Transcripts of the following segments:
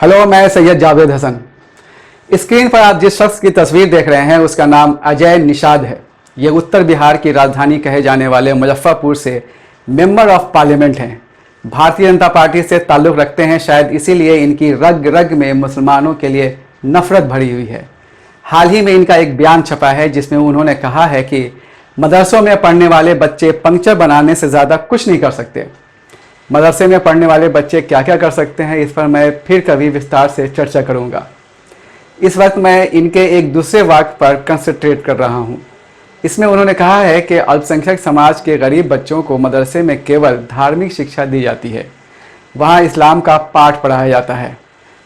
Hello, मैं Syed Javed Hasan. Screen पर आप जिस शख्स की तस्वीर देख रहे हैं उसका नाम अजय निषाद है। ये उत्तर बिहार की राजधानी कहे जाने वाले मुजफ्फरपुर से मेंबर ऑफ पार्लियामेंट हैं। भारतीय जनता पार्टी से ताल्लुक़ रखते हैं, शायद इसीलिए इनकी रग रग में मुसलमानों के लिए नफरत भरी हुई है। हाल ही में इनका एक बयान छपा है जिसमें उन्होंने कहा है कि मदरसों में पढ़ने वाले बच्चे पंक्चर बनाने से ज़्यादा कुछ नहीं कर सकते। मदरसे में पढ़ने वाले बच्चे क्या क्या कर सकते हैं, इस पर मैं फिर कभी विस्तार से चर्चा करूंगा। इस वक्त मैं इनके एक दूसरे वाक्य पर कंसंट्रेट कर रहा हूं। इसमें उन्होंने कहा है कि अल्पसंख्यक समाज के गरीब बच्चों को मदरसे में केवल धार्मिक शिक्षा दी जाती है, वहां इस्लाम का पाठ पढ़ाया जाता है,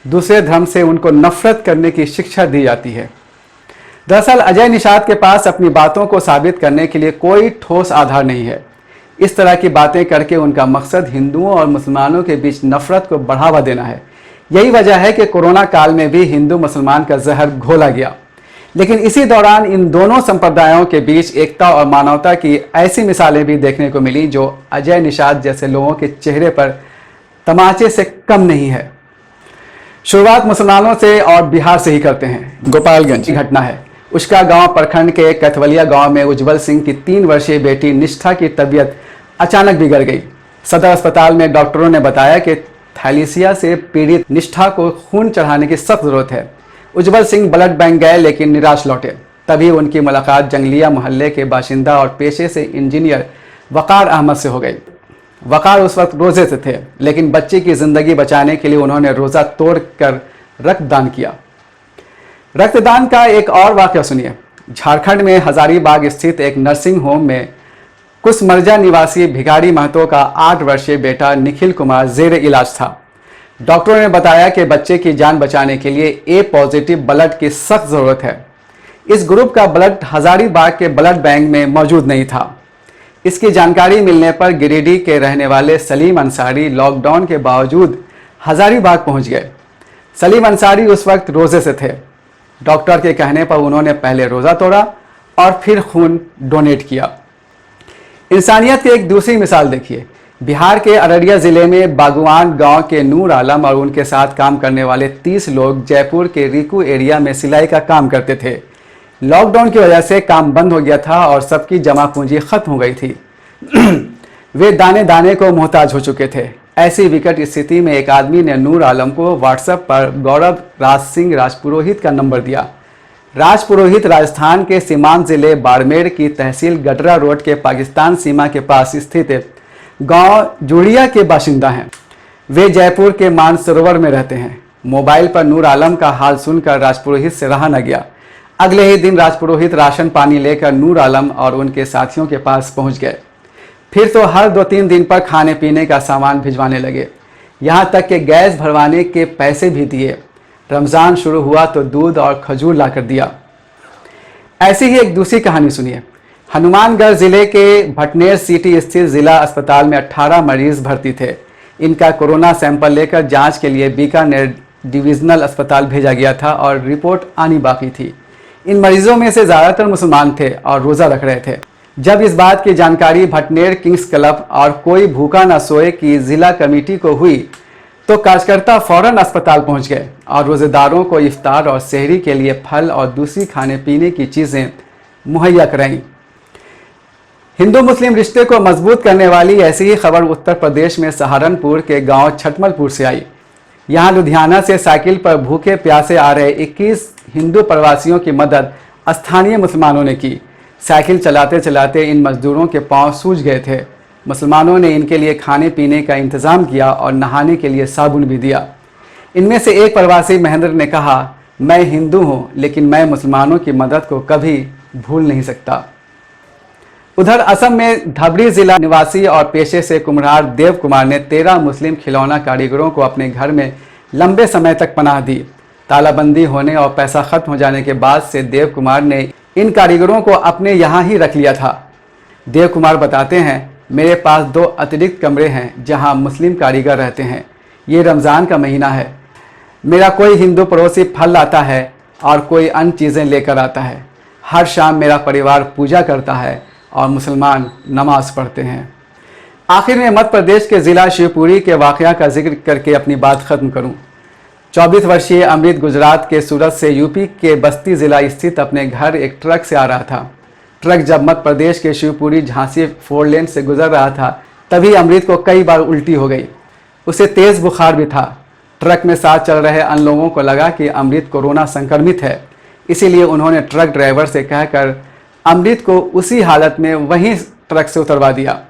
दूसरे धर्म से उनको नफरत करने की शिक्षा दी जाती है। दरअसल अजय निषाद के पास अपनी बातों को साबित करने के लिए कोई ठोस आधार नहीं है। इस तरह की बातें करके उनका मकसद हिंदुओं और मुसलमानों के बीच नफरत को बढ़ावा देना है। यही वजह है कि कोरोना काल में भी हिंदू मुसलमान का जहर घोला गया, लेकिन इसी दौरान इन दोनों संप्रदायों के बीच एकता और मानवता की ऐसी मिसालें भी देखने को मिली जो अजय निषाद जैसे लोगों के चेहरे पर तमाचे से कम नहीं है। शुरुआत मुसलमानों से और बिहार से ही करते हैं। गोपालगंज की घटना है। उश्का गांव प्रखंड के कैथवलिया गांव में उज्जवल सिंह की 3 वर्षीय बेटी निष्ठा की तबीयत अचानक बिगड़ गई। सदर अस्पताल में डॉक्टरों ने बताया कि थैलीसिया से पीड़ित निष्ठा को खून चढ़ाने की सख्त जरूरत है। उज्जवल सिंह ब्लड बैंक गए लेकिन निराश लौटे। तभी उनकी मुलाकात जंगलिया मोहल्ले के बाशिंदा और पेशे से इंजीनियर वकार अहमद से हो गई। वकार उस वक्त रोजे से थे, लेकिन बच्ची की जिंदगी बचाने के लिए उन्होंने रोजा तोड़कर रक्तदान किया। रक्तदान का एक और वाकया सुनिए। झारखंड में हजारीबाग स्थित एक नर्सिंग होम में कुसमरजा निवासी भिखारी महतो का 8 वर्षीय बेटा निखिल कुमार जेर इलाज था। डॉक्टरों ने बताया कि बच्चे की जान बचाने के लिए ए पॉजिटिव ब्लड की सख्त जरूरत है। इस ग्रुप का ब्लड हजारीबाग के ब्लड बैंक में मौजूद नहीं था। इसकी जानकारी मिलने पर गिरिडीह के रहने वाले सलीम अंसारी लॉकडाउन के बावजूद हजारीबाग पहुंच गए। सलीम अंसारी उस वक्त रोजे से थे। डॉक्टर के कहने पर उन्होंने पहले रोज़ा तोड़ा और फिर खून डोनेट किया। इंसानियत की एक दूसरी मिसाल देखिए। बिहार के अररिया ज़िले में बागवान गांव के नूर आलम और उनके साथ काम करने वाले 30 लोग जयपुर के रिकू एरिया में सिलाई का काम करते थे। लॉकडाउन की वजह से काम बंद हो गया था और सबकी जमा पूंजी खत्म हो गई थी। वे दाने दाने को मोहताज हो चुके थे। ऐसी विकट स्थिति में एक आदमी ने नूर आलम को व्हाट्सएप पर गौरव राज सिंह राजपुरोहित का नंबर दिया। राजपुरोहित राजस्थान के सीमांत जिले बाड़मेर की तहसील गटरा रोड के पाकिस्तान सीमा के पास स्थित गांव जुड़िया के बाशिंदा हैं। वे जयपुर के मानसरोवर में रहते हैं। मोबाइल पर नूर आलम का हाल सुनकर राजपुरोहित से रहा न गया। अगले ही दिन राजपुरोहित राशन पानी लेकर नूर आलम और उनके साथियों के पास पहुंच गए। फिर तो हर 2-3 दिन पर खाने पीने का सामान भिजवाने लगे, यहाँ तक कि गैस भरवाने के पैसे भी दिए। रमज़ान शुरू हुआ तो दूध और खजूर लाकर दिया। ऐसी ही एक दूसरी कहानी सुनिए। हनुमानगढ़ जिले के भटनेर सिटी स्थित जिला अस्पताल में 18 मरीज भर्ती थे। इनका कोरोना सैंपल लेकर जांच के लिए बीकानेर डिविजनल अस्पताल भेजा गया था और रिपोर्ट आनी बाकी थी। इन मरीजों में से ज़्यादातर मुसलमान थे और रोज़ा रख रहे थे। जब इस बात की जानकारी भटनेर किंग्स क्लब और कोई भूखा न सोए की जिला कमेटी को हुई तो कार्यकर्ता फौरन अस्पताल पहुंच गए और रोजेदारों को इफ्तार और सहरी के लिए फल और दूसरी खाने पीने की चीज़ें मुहैया कराईं। हिंदू मुस्लिम रिश्ते को मजबूत करने वाली ऐसी ही खबर उत्तर प्रदेश में सहारनपुर के गांव छटमलपुर से आई। यहां लुधियाना से साइकिल पर भूखे प्यासे आ रहे 21 हिंदू प्रवासियों की मदद स्थानीय मुसलमानों ने की। साइकिल चलाते चलाते इन मजदूरों के पांव सूज गए थे। मुसलमानों ने इनके लिए खाने पीने का इंतज़ाम किया और नहाने के लिए साबुन भी दिया। इनमें से एक प्रवासी महेंद्र ने कहा, मैं हिंदू हूं लेकिन मैं मुसलमानों की मदद को कभी भूल नहीं सकता। उधर असम में धबरी जिला निवासी और पेशे से कुम्हार देव कुमार ने 13 मुस्लिम खिलौना कारीगरों को अपने घर में लंबे समय तक पनाह दी। तालाबंदी होने और पैसा खत्म हो जाने के बाद से देव कुमार ने इन कारीगरों को अपने यहाँ ही रख लिया था। देव कुमार बताते हैं, मेरे पास 2 अतिरिक्त कमरे हैं जहाँ मुस्लिम कारीगर रहते हैं। ये रमज़ान का महीना है। मेरा कोई हिंदू पड़ोसी फल लाता है और कोई अन्य चीज़ें लेकर आता है। हर शाम मेरा परिवार पूजा करता है और मुसलमान नमाज पढ़ते हैं। आखिर में मध्य प्रदेश के ज़िला शिवपुरी के वाक़या का जिक्र करके अपनी बात ख़त्म करूं। 24 वर्षीय अमृत गुजरात के सूरत से यूपी के बस्ती ज़िला स्थित अपने घर एक ट्रक से आ रहा था। ट्रक जब मध्य प्रदेश के शिवपुरी झांसी 4 लेन से गुजर रहा था तभी अमृत को कई बार उल्टी हो गई। उसे तेज़ बुखार भी था। ट्रक में साथ चल रहे अन्य लोगों को लगा कि अमृत कोरोना संक्रमित है, इसीलिए उन्होंने ट्रक ड्राइवर से कहकर अमृत को उसी हालत में वहीं ट्रक से उतरवा दिया।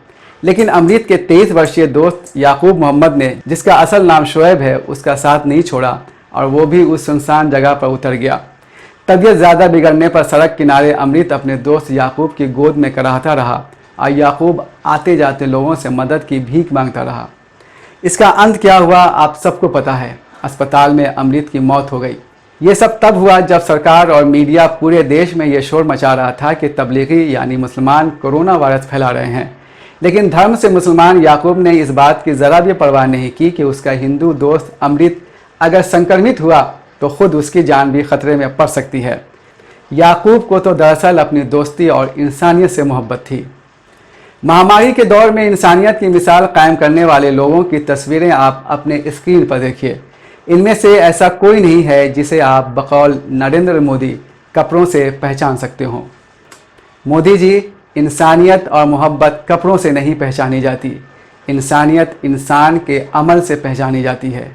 लेकिन अमृत के 23 वर्षीय दोस्त याकूब मोहम्मद ने, जिसका असल नाम शोएब है, उसका साथ नहीं छोड़ा और वो भी उस सुनसान जगह पर उतर गया। तबीयत ज़्यादा बिगड़ने पर सड़क किनारे अमृत अपने दोस्त याकूब की गोद में कराहता रहा और याकूब आते जाते लोगों से मदद की भीख मांगता रहा। इसका अंत क्या हुआ आप सबको पता है। अस्पताल में अमृत की मौत हो गई। ये सब तब हुआ जब सरकार और मीडिया पूरे देश में ये शोर मचा रहा था कि तबलीगी यानी मुसलमान कोरोना वायरस फैला रहे हैं। लेकिन धर्म से मुसलमान याकूब ने इस बात की ज़रा भी परवाह नहीं की कि उसका हिंदू दोस्त अमृत अगर संक्रमित हुआ तो खुद उसकी जान भी खतरे में पड़ सकती है। याकूब को तो दरअसल अपनी दोस्ती और इंसानियत से मोहब्बत थी। महामारी के दौर में इंसानियत की मिसाल कायम करने वाले लोगों की तस्वीरें आप अपने स्क्रीन पर देखिए। इनमें से ऐसा कोई नहीं है जिसे आप बकौल नरेंद्र मोदी कपड़ों से पहचान सकते हो। मोदी जी, इंसानियत और मोहब्बत कपड़ों से नहीं पहचानी जाती। इंसानियत इंसान के अमल से पहचानी जाती है।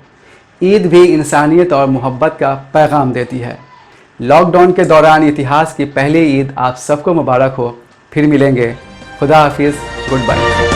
ईद भी इंसानियत और मोहब्बत का पैगाम देती है। लॉकडाउन के दौरान इतिहास की पहली ईद आप सबको मुबारक हो। फिर मिलेंगे। खुदा हाफिज़। Good bye.